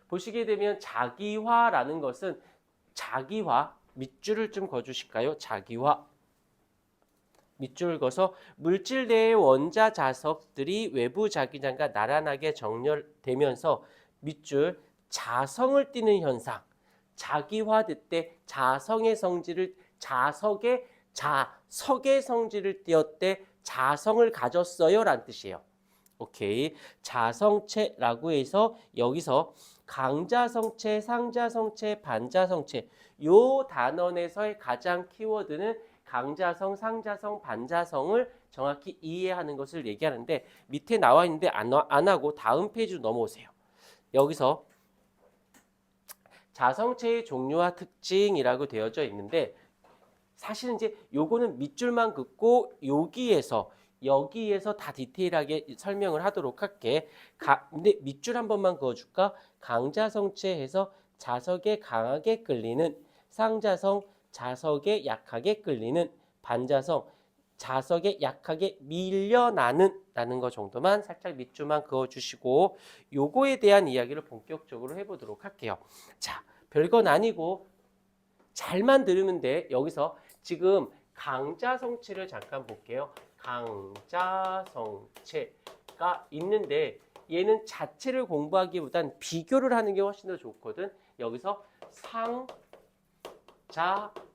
보시게 되면 자기화라는 것은 자기화, 밑줄을 좀 그어주실까요? 자기화. 밑줄을 그어서 물질 내의 원자 자석들이 외부 자기장과 나란하게 정렬되면서 밑줄 자성을 띠는 현상. 자기화될 때 자성의 성질을 자석의 성질을 띄었대 자성을 가졌어요 라는 뜻이에요. 오케이. 자성체라고 해서 여기서 강자성체, 상자성체, 반자성체 요 단원에서의 가장 키워드는 강자성, 상자성, 반자성을 정확히 이해하는 것을 얘기하는데 밑에 나와 있는데 안 하고 다음 페이지로 넘어오세요. 여기서 자성체의 종류와 특징이라고 되어져 있는데 사실은 이제 요거는 밑줄만 긋고 여기에서 다 디테일하게 설명을 하도록 할게. 근데 밑줄 한 번만 그어줄까? 강자성체에서 자석에 강하게 끌리는, 상자성 자석에 약하게 끌리는, 반자성 자석에 약하게 밀려나는 라는 거 정도만 살짝 밑줄만 그어주시고 요거에 대한 이야기를 본격적으로 해보도록 할게요. 자, 별건 아니고 잘만 들으면 돼. 여기서 지금 강자성체를 잠깐 볼게요. 강자성체가 있는데 얘는 자체를 공부하기보단 비교를 하는 게 훨씬 더 좋거든. 여기서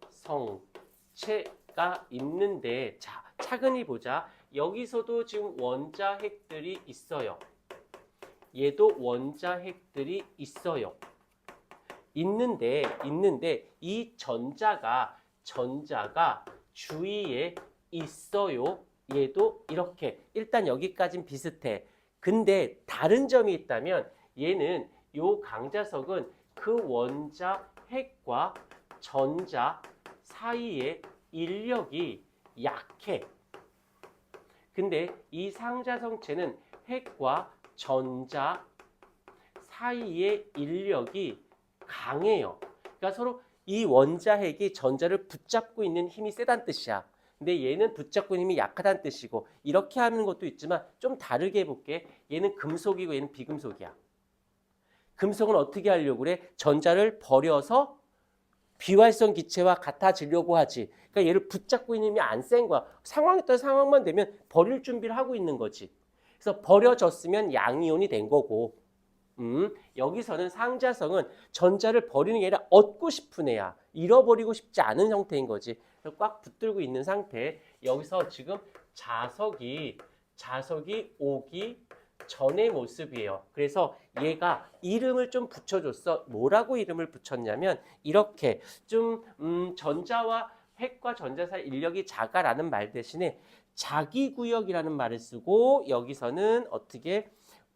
상자성체가 있는데 자, 차근히 보자. 여기서도 지금 원자핵들이 있어요. 얘도 원자핵들이 있어요. 있는데 이 전자가 주위에 있어요. 얘도 이렇게 일단 여기까진 비슷해. 근데 다른 점이 있다면 얘는 요 강자석은 그 원자 핵과 전자 사이의 인력이 약해. 근데 이 상자성체는 핵과 전자 사이의 인력이 강해요. 그러니까 서로 이 원자핵이 전자를 붙잡고 있는 힘이 세다는 뜻이야. 근데 얘는 붙잡고 있는 힘이 약하다는 뜻이고 이렇게 하는 것도 있지만 좀 다르게 해볼게. 얘는 금속이고 얘는 비금속이야. 금속은 어떻게 하려고 그래? 전자를 버려서 비활성 기체와 같아지려고 하지. 그러니까 얘를 붙잡고 있는 힘이 안 센 거야. 상황에 따라 상황만 되면 버릴 준비를 하고 있는 거지. 그래서 버려졌으면 양이온이 된 거고 여기서는 상자성은 전자를 버리는 게 아니라 얻고 싶은 애야. 잃어버리고 싶지 않은 형태인 거지. 꽉 붙들고 있는 상태. 여기서 지금 자석이 오기 전의 모습이에요. 그래서 얘가 이름을 좀 붙여줬어. 뭐라고 이름을 붙였냐면 이렇게 좀 전자와 핵과 전자 사이 인력이 작아라는 말 대신에 자기구역이라는 말을 쓰고 여기서는 어떻게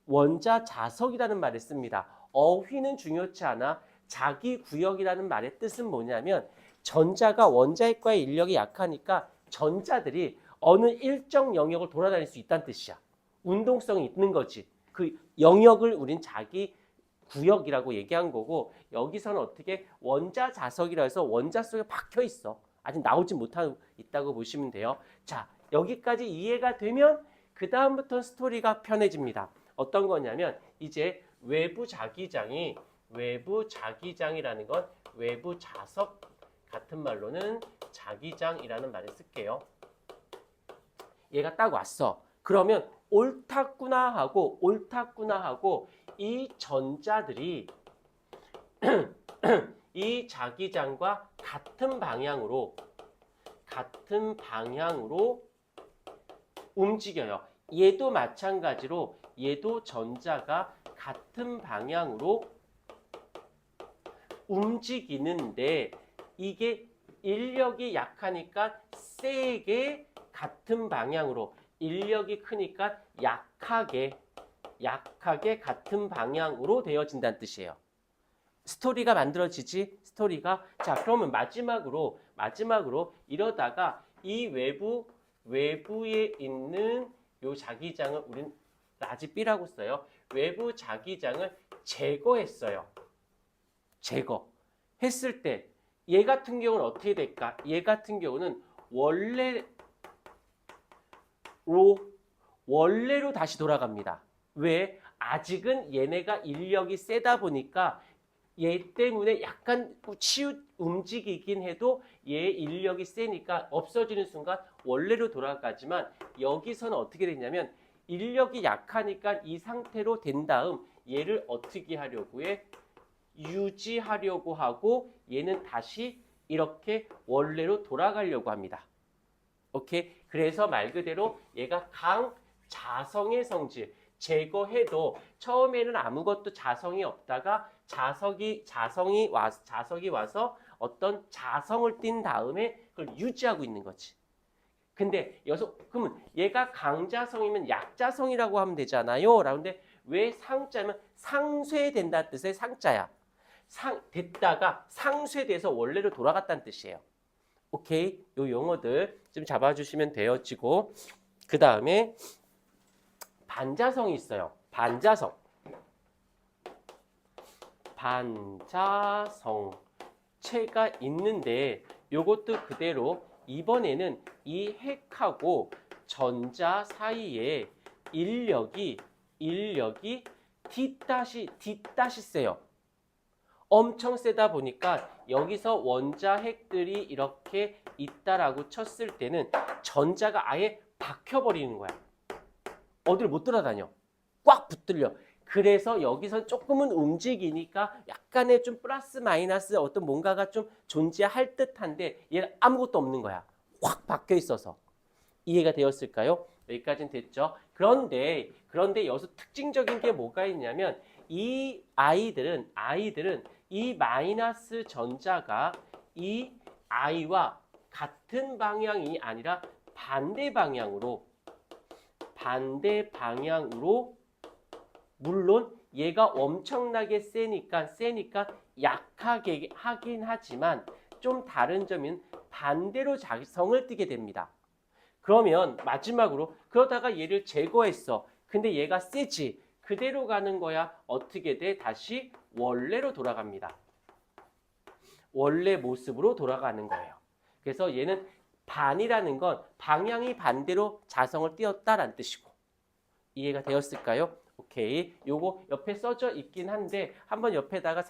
원자 자석이라는 말을 씁니다. 어휘는 중요치 않아. 자기 구역이라는 말의 뜻은 뭐냐면 전자가 원자핵과의 인력이 약하니까 전자들이 어느 일정 영역을 돌아다닐 수 있다는 뜻이야. 운동성이 있는 거지. 그 영역을 우린 자기 구역이라고 얘기한 거고 여기서는 어떻게 원자 자석이라 해서 원자 속에 박혀 있어. 아직 나오지 못하고 있다고 보시면 돼요. 자, 여기까지 이해가 되면 그 다음부터 스토리가 편해집니다. 어떤 거냐면 이제 외부 자기장이라는 건 외부 자석 같은 말로는 자기장이라는 말을 쓸게요. 얘가 딱 왔어. 그러면 옳았구나 하고 이 전자들이 이 자기장과 같은 방향으로 움직여요. 얘도 마찬가지로 얘도 전자가 같은 방향으로 움직이는데 이게 인력이 약하니까 세게 같은 방향으로 인력이 크니까 약하게 같은 방향으로 되어진다는 뜻이에요. 스토리가 만들어지지? 스토리가. 자, 그러면 마지막으로 이러다가 이 외부에 있는 요 자기장을 우린 라지 B라고 써요. 외부 자기장을 제거했어요. 제거했을 때 얘 같은 경우는 어떻게 될까? 얘 같은 경우는 원래로 다시 돌아갑니다. 왜? 아직은 얘네가 인력이 세다 보니까 얘 때문에 약간 움직이긴 해도 얘 인력이 세니까 없어지는 순간 원래로 돌아가지만 여기서는 어떻게 되냐면 인력이 약하니까 이 상태로 된 다음 얘를 어떻게 하려고 해? 유지하려고 하고 얘는 다시 이렇게 원래로 돌아가려고 합니다. 오케이? 그래서 말 그대로 얘가 강자성의 성질. 제거해도 처음에는 아무것도 자성이 없다가 자성이 와서 어떤 자성을 띈 다음에 그걸 유지하고 있는 거지. 근데 여기서 그러면 얘가 강자성이면 약자성이라고 하면 되잖아요. 라는데 왜 상자면 상쇄된다는 뜻의 상자야. 됐다가 상쇄돼서 원래로 돌아갔다는 뜻이에요. 오케이? 요 용어들 좀 잡아주시면 되어지고 그 다음에 반자성이 있어요. 반자성체가 있는데 요것도 그대로 이번에는 이 핵하고 전자 사이에 인력이 뒷다시 세요. 엄청 세다 보니까 여기서 원자 핵들이 이렇게 있다라고 쳤을 때는 전자가 아예 박혀버리는 거야. 어디를 못 돌아다녀. 꽉 붙들려. 그래서 여기서 조금은 움직이니까 약간의 좀 플러스 마이너스 어떤 뭔가가 좀 존재할 듯한데 얘는 아무것도 없는 거야. 확 박혀 있어서. 이해가 되었을까요? 여기까지는 됐죠. 그런데 여기서 특징적인 게 뭐가 있냐면 이 아이들은 이 마이너스 전자가 이 아이와 같은 방향이 아니라 반대 방향으로 물론 얘가 엄청나게 세니까 약하게 하긴 하지만 좀 다른 점은 반대로 자성을 띠게 됩니다. 그러면 마지막으로 그러다가 얘를 제거했어. 근데 얘가 세지. 그대로 가는 거야. 어떻게 돼? 다시 원래로 돌아갑니다. 원래 모습으로 돌아가는 거예요. 그래서 얘는 반이라는 건 방향이 반대로 자성을 띄었다라는 뜻이고. 이해가 되었을까요? 오케이. 요거 옆에 써져 있긴 한데 한번 옆에다가